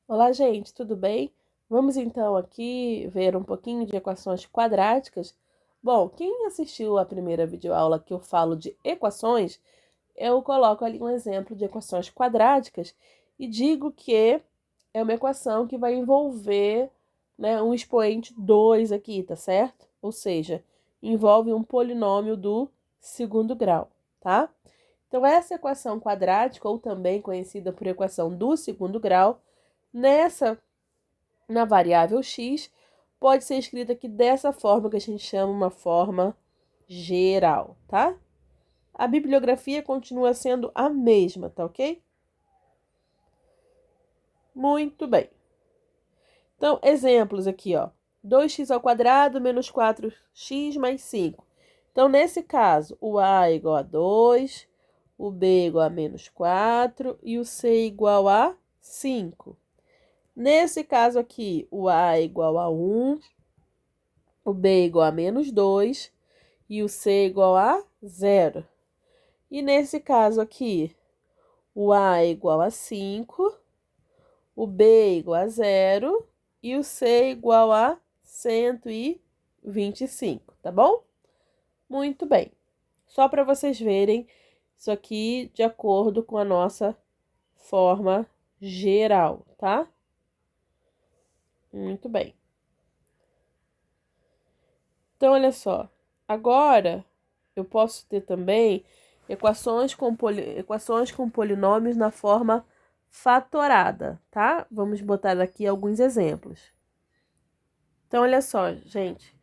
Olá, gente, tudo bem? Vamos então aqui ver um pouquinho de equações quadráticas. Bom, quem assistiu a primeira videoaula que eu falo de equações, eu coloco ali um exemplo de equações quadráticas e digo que é uma equação que vai envolver, né, um expoente 2 aqui, tá certo? Ou seja, envolve um polinômio do segundo grau, tá? Então, essa equação quadrática, ou também conhecida por equação do segundo grau, na variável x, pode ser escrita aqui dessa forma que a gente chama uma forma geral, tá? A bibliografia continua sendo a mesma, tá ok? Muito bem. Então, exemplos aqui, ó. 2x² menos 4x mais 5. Então, nesse caso, o a é igual a 2, o b é igual a menos 4 e o c é igual a 5. Nesse caso aqui, o a é igual a 1, o b é igual a menos 2 e o c é igual a 0. E nesse caso aqui, o a é igual a 5, o b é igual a 0 e o c é igual a 125, tá bom? Muito bem. Só para vocês verem isso aqui de acordo com a nossa forma geral, tá? Muito bem. Então, olha só. Agora, eu posso ter também equações com polinômios na forma fatorada, tá? Vamos botar aqui alguns exemplos. Então, olha só, gente.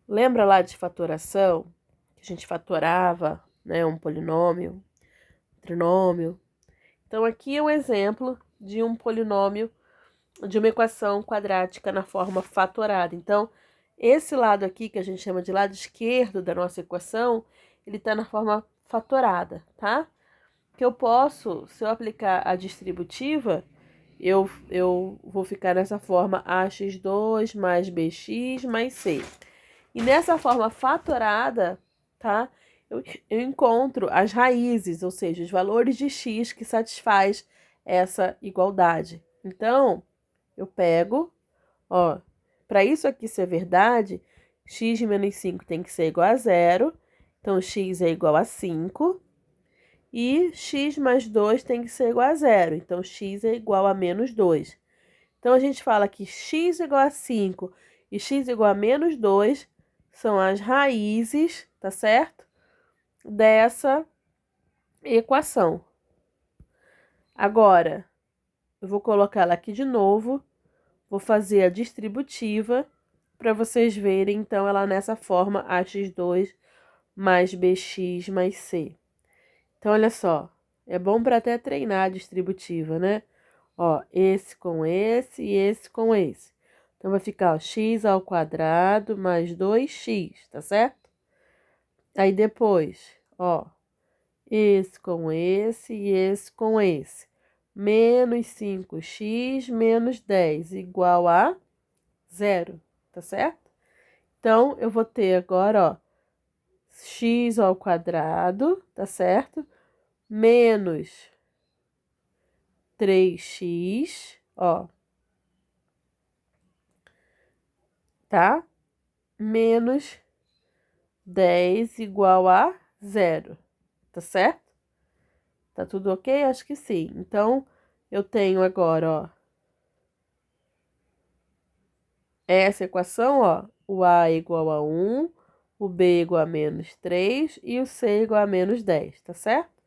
Lembra lá de fatoração? Que a gente fatorava, né? Um polinômio, um trinômio. Então, aqui é um exemplo de um polinômio, de uma equação quadrática na forma fatorada. Então, esse lado aqui, que a gente chama de lado esquerdo da nossa equação, ele está na forma fatorada, tá? Que eu posso, se eu aplicar a distributiva, eu vou ficar nessa forma ax2 mais bx mais c. E nessa forma fatorada, tá? Eu encontro as raízes, ou seja, os valores de x que satisfaz essa igualdade. Então, eu pego, ó, para isso aqui ser verdade, x menos 5 tem que ser igual a 0. Então, x é igual a 5. E x mais 2 tem que ser igual a 0. Então, x é igual a menos 2. Então, a gente fala que x igual a 5 e x igual a menos 2 são as raízes, tá certo? Dessa equação. Agora, eu vou colocar ela aqui de novo. Vou fazer a distributiva para vocês verem, então, ela nessa forma ax2 mais bx mais c. Então, olha só, é bom para até treinar a distributiva, né? Ó, esse com esse e esse com esse. Então, vai ficar ó, x² mais 2x, tá certo? Aí depois, ó, esse com esse e esse com esse. Menos 5x menos 10 igual a 0, tá certo? Então, eu vou ter agora, ó, x², tá certo? Menos 3x, ó, tá? Menos 10 igual a 0, tá certo? Tá tudo ok? Acho que sim. Então, eu tenho agora, ó, essa equação, ó, o a é igual a 1, o b é igual a menos 3 e o c é igual a menos 10, tá certo?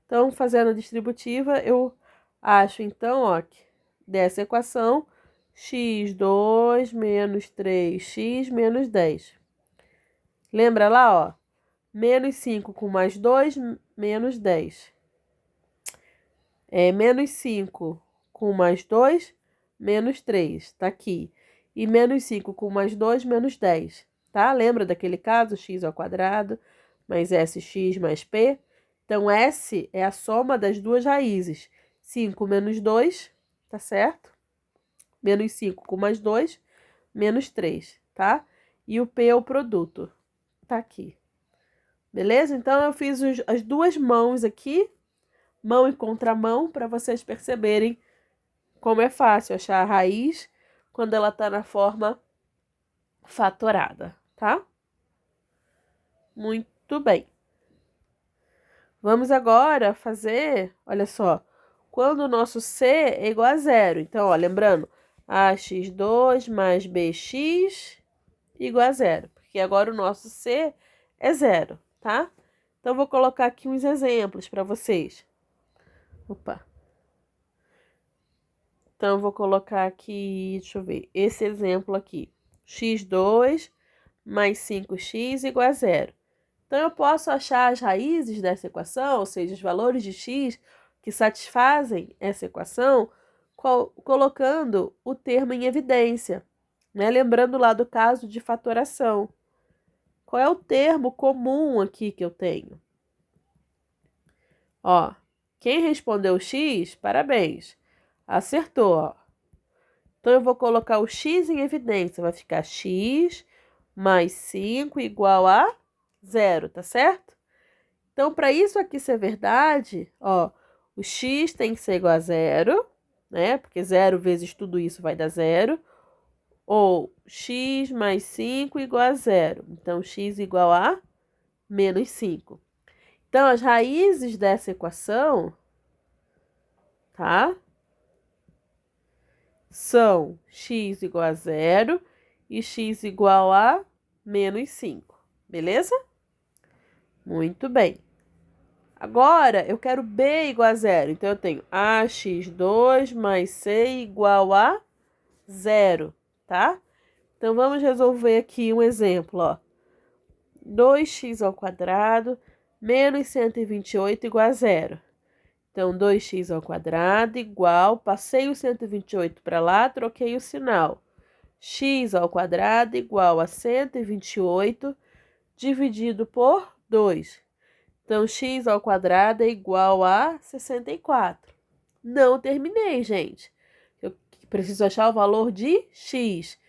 Então, fazendo a distributiva, eu acho, então, ó, que dessa equação, x2 menos 3x menos 10. Lembra lá, ó, menos 5 com mais 2, menos 10. Menos 5 com mais 2, menos 3, tá aqui. E menos 5 com mais 2, menos 10, tá? Lembra daquele caso, x² mais sx mais p? Então, S é a soma das duas raízes. 5 menos 2, tá certo? Menos 5 com mais 2, menos 3, tá? E o P é o produto, tá aqui. Beleza? Então, eu fiz as duas mãos aqui, mão e contramão, para vocês perceberem como é fácil achar a raiz quando ela está na forma fatorada, tá? Muito bem. Vamos agora fazer, olha só, quando o nosso C é igual a zero. Então, ó, lembrando, ax2 mais bx igual a zero, porque agora o nosso C é zero, tá? Então, vou colocar aqui uns exemplos para vocês. Opa. Então, eu vou colocar aqui, deixa eu ver, esse exemplo aqui. x2 mais 5x igual a zero. Então, eu posso achar as raízes dessa equação, ou seja, os valores de x que satisfazem essa equação, colocando o termo em evidência, né? Lembrando lá do caso de fatoração. Qual é o termo comum aqui que eu tenho? Ó, quem respondeu x, parabéns, acertou, ó. Então, eu vou colocar o x em evidência, vai ficar x mais 5 igual a zero, tá certo? Então, para isso aqui ser verdade, ó, o x tem que ser igual a zero, né? Porque zero vezes tudo isso vai dar zero. Ou x mais 5 igual a zero. Então, x igual a menos 5. Então, as raízes dessa equação, tá? São x igual a zero e x igual a menos 5. Beleza? Muito bem. Agora, eu quero b igual a zero. Então, eu tenho ax2 mais c igual a zero, tá? Então, vamos resolver aqui um exemplo, ó. 2x ao quadrado menos 128 igual a zero. Então, 2x ao quadrado igual, passei o 128 para lá, troquei o sinal. X ao quadrado igual a 128 dividido por 2. Então, x ao quadrado é igual a 64. Não terminei, gente. Eu preciso achar o valor de x.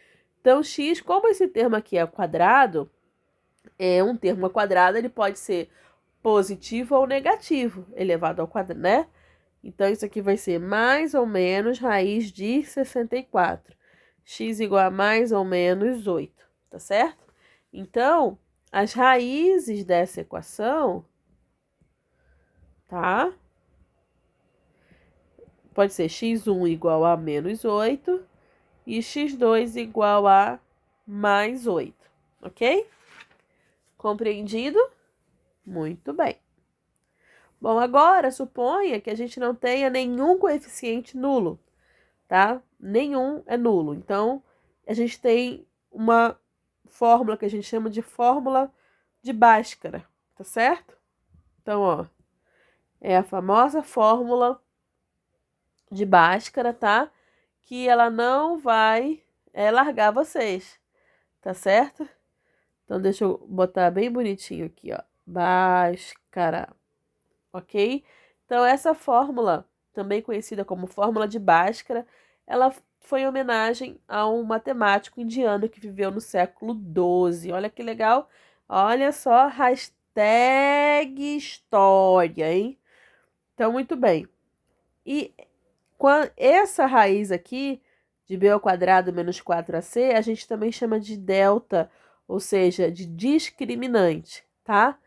Então, x, como esse termo aqui é quadrado, é um termo ao quadrado, ele pode ser positivo ou negativo, elevado ao quadrado, né? Então, isso aqui vai ser mais ou menos raiz de 64. X igual a mais ou menos 8, tá certo? Então, as raízes dessa equação, tá? Pode ser x1 igual a menos 8 e x2 igual a mais 8, ok? Compreendido? Muito bem. Bom, agora suponha que a gente não tenha nenhum coeficiente nulo, tá? Nenhum é nulo. Então, a gente tem uma fórmula que a gente chama de fórmula de Bhaskara, tá certo? Então, ó, é a famosa fórmula de Bhaskara, tá? Que ela não vai largar vocês, tá certo? Então, deixa eu botar bem bonitinho aqui, ó. Bhaskara, ok? Então, essa fórmula, também conhecida como fórmula de Bhaskara, ela foi em homenagem a um matemático indiano que viveu no século XII. Olha que legal. Olha só, hashtag história, hein? Então, muito bem. E essa raiz aqui, de b ao quadrado menos 4ac, a gente também chama de delta, ou seja, de discriminante, tá?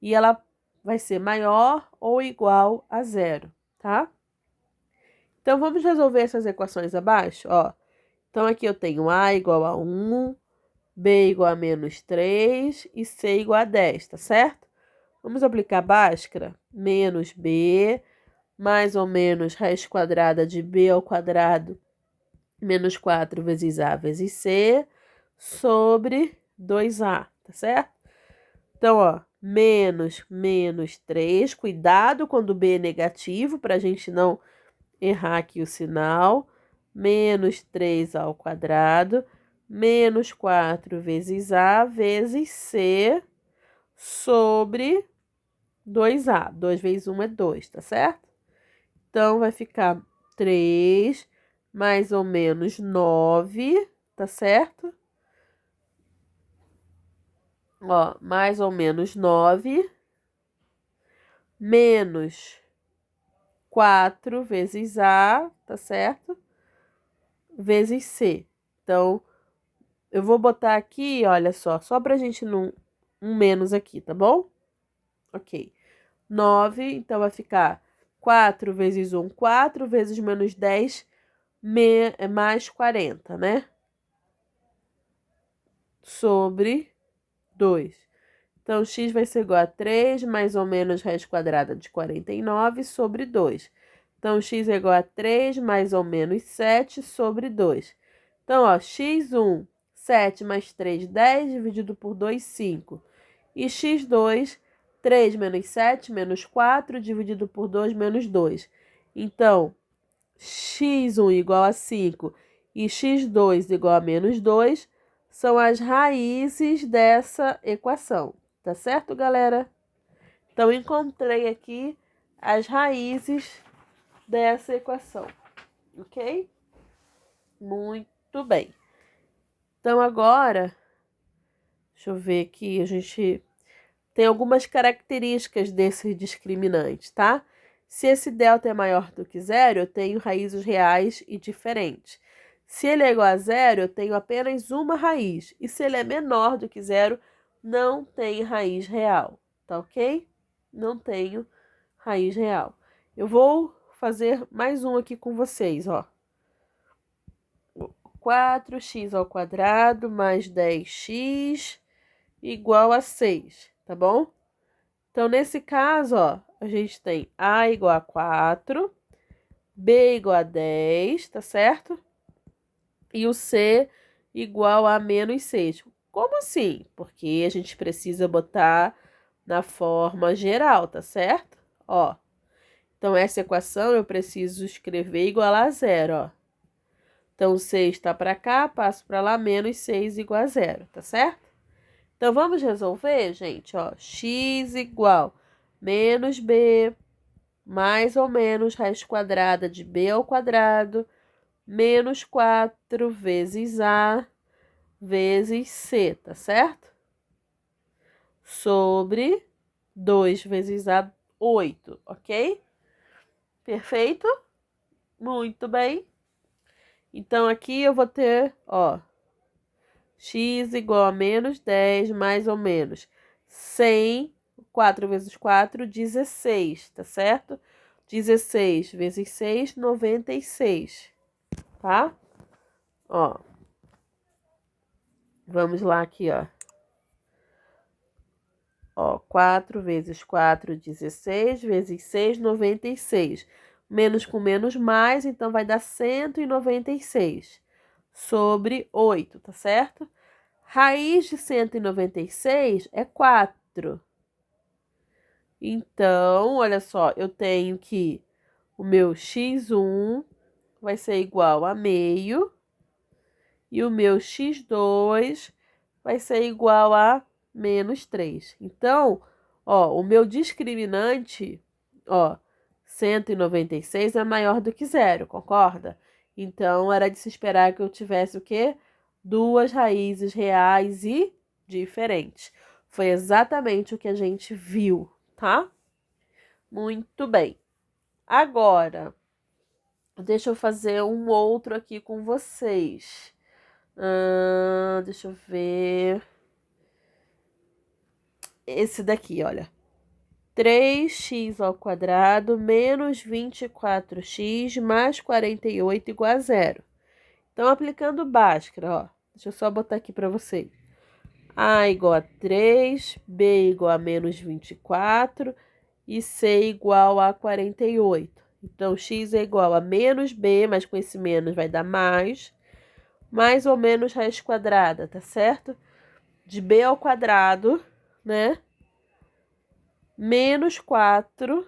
E ela vai ser maior ou igual a zero, tá? Então, vamos resolver essas equações abaixo, ó. Então, aqui eu tenho a igual a 1, b igual a menos 3 e c igual a 10, tá certo? Vamos aplicar Bhaskara, menos b, mais ou menos raiz quadrada de b ao quadrado menos 4 vezes a vezes c, sobre 2a, tá certo? Então, ó, menos 3, cuidado quando b é negativo, para a gente não errar aqui o sinal, menos 3 ao quadrado, menos 4 vezes a vezes c, sobre 2a. 2 vezes 1 é 2, tá certo? Então, vai ficar 3 mais ou menos 9, tá certo? Ó, mais ou menos 9, menos 4 vezes A, tá certo? vezes C. Então, eu vou botar aqui, olha só pra gente não... um menos aqui, tá bom? Ok. 9, então vai ficar 4 vezes 1, 4 vezes menos 10, mais 40, né? Sobre 2. Então, x vai ser igual a 3 mais ou menos raiz quadrada de 49 sobre 2. Então, x é igual a 3 mais ou menos 7 sobre 2. Então, ó, x1, 7 mais 3, 10, dividido por 2, 5. E x2, 3 menos 7, menos 4, dividido por 2, menos 2. Então, x1 igual a 5 e x2 igual a menos 2 são as raízes dessa equação. Tá certo, galera? Então, encontrei aqui as raízes dessa equação, ok? Muito bem. Então, agora, deixa eu ver aqui, a gente tem algumas características desses discriminantes, tá? Se esse delta é maior do que zero, eu tenho raízes reais e diferentes. Se ele é igual a zero, eu tenho apenas uma raiz. E se ele é menor do que zero, não tem raiz real, tá ok? Não tenho raiz real. Eu vou fazer mais um aqui com vocês, ó. 4x ao quadrado mais 10x igual a 6, tá bom? Então, nesse caso, ó, a gente tem A igual a 4, B igual a 10, tá certo? E o C igual a menos 6. Como assim? Porque a gente precisa botar na forma geral, tá certo? Ó, então essa equação eu preciso escrever igual a zero, ó. Então, 6 está para cá, passo para lá, menos 6 igual a zero, tá certo? Então, vamos resolver, gente, ó. X igual menos B mais ou menos raiz quadrada de B ao quadrado menos 4 vezes A vezes C, tá certo? Sobre 2 vezes A, 8, ok? Perfeito? Muito bem. Então, aqui eu vou ter, ó, x igual a menos 10 mais ou menos 100, 4 vezes 4, 16, tá certo? 16 vezes 6, 96, tá? Ó, vamos lá aqui, ó. Ó, 4 vezes 4, 16, vezes 6, 96. Menos com menos mais, então vai dar 196 sobre 8, tá certo? Raiz de 196 é 4. Então, olha só, eu tenho que o meu x1 vai ser igual a meio e o meu x2 vai ser igual a menos 3. Então, ó, o meu discriminante, ó, 196 é maior do que zero, concorda? Então, era de se esperar que eu tivesse o quê? Duas raízes reais e diferentes. Foi exatamente o que a gente viu, tá? Muito bem. Agora, deixa eu fazer um outro aqui com vocês. Deixa eu ver. Esse daqui, olha. 3x ao quadrado menos 24x mais 48 igual a zero. Então, aplicando Bhaskara, ó. Deixa eu só botar aqui para vocês. A igual a 3, B igual a menos 24 e C igual a 48. Então, x é igual a menos B, mas com esse menos vai dar mais ou menos raiz quadrada, tá certo? De B ao quadrado, né? Menos 4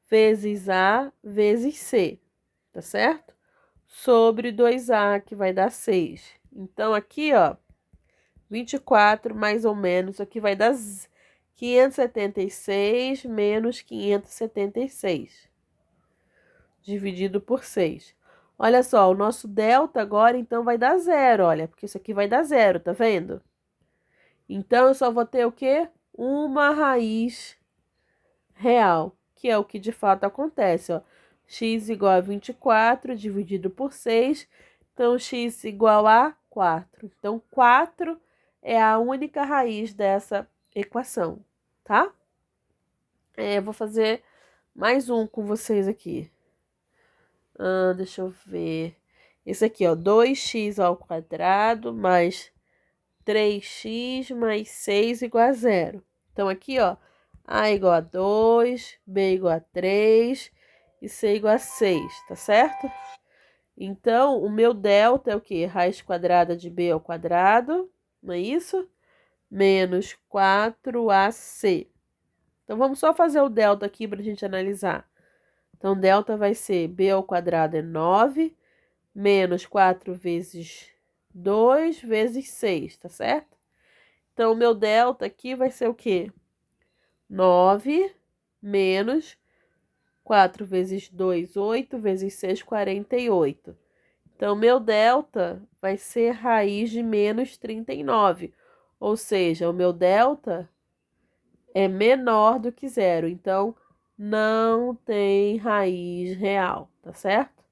vezes A vezes C, tá certo? Sobre 2A, que vai dar 6. Então, aqui, ó, 24 mais ou menos, aqui vai dar 576 menos 576, dividido por 6. Olha só, o nosso delta agora, então, vai dar zero, olha, porque isso aqui vai dar zero, tá vendo? Então, eu só vou ter o quê? Uma raiz real, que é o que de fato acontece, ó. X igual a 24 dividido por 6, Então, x igual a 4. Então, 4 é a única raiz dessa equação, tá? Eu vou fazer mais um com vocês aqui. Deixa eu ver. Esse aqui, ó, 2x ao quadrado mais 3x mais 6 igual a 0. Então, aqui, ó, a igual a 2, b igual a 3 e c igual a 6, tá certo? Então, o meu delta é o quê? Raiz quadrada de b ao quadrado, não é isso? Menos 4ac. Então, vamos só fazer o delta aqui para a gente analisar. Então, delta vai ser b ao quadrado é 9, menos 4 vezes 2 vezes 6, tá certo? Então, o meu delta aqui vai ser o quê? 9 menos 4 vezes 2, 8 vezes 6, 48. Então, meu delta vai ser raiz de menos 39. Ou seja, o meu delta é menor do que zero. Então, não tem raiz real, tá certo?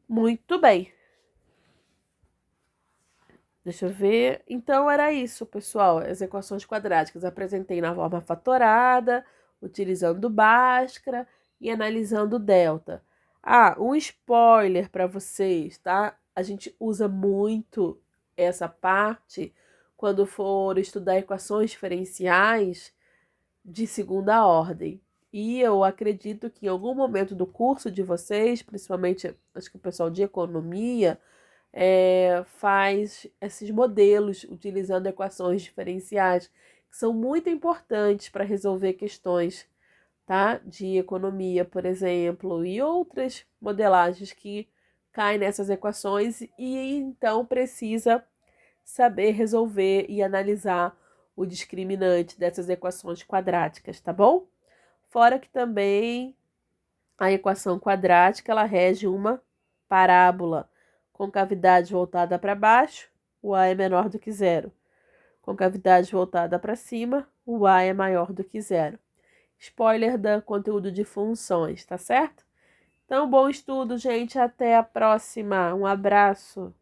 Muito bem. Deixa eu ver. Então, era isso, pessoal. As equações quadráticas apresentei na forma fatorada, utilizando Bhaskara e analisando o delta. Um spoiler para vocês, tá? A gente usa muito essa parte quando for estudar equações diferenciais de segunda ordem. E eu acredito que em algum momento do curso de vocês, principalmente acho que o pessoal de economia, faz esses modelos utilizando equações diferenciais, que são muito importantes para resolver questões, tá? De economia, por exemplo, e outras modelagens que caem nessas equações e então precisa saber resolver e analisar o discriminante dessas equações quadráticas, tá bom? Fora que também a equação quadrática ela rege uma parábola. Concavidade voltada para baixo, o A é menor do que zero. Concavidade voltada para cima, o A é maior do que zero. Spoiler do conteúdo de funções, tá certo? Então, bom estudo, gente. Até a próxima. Um abraço.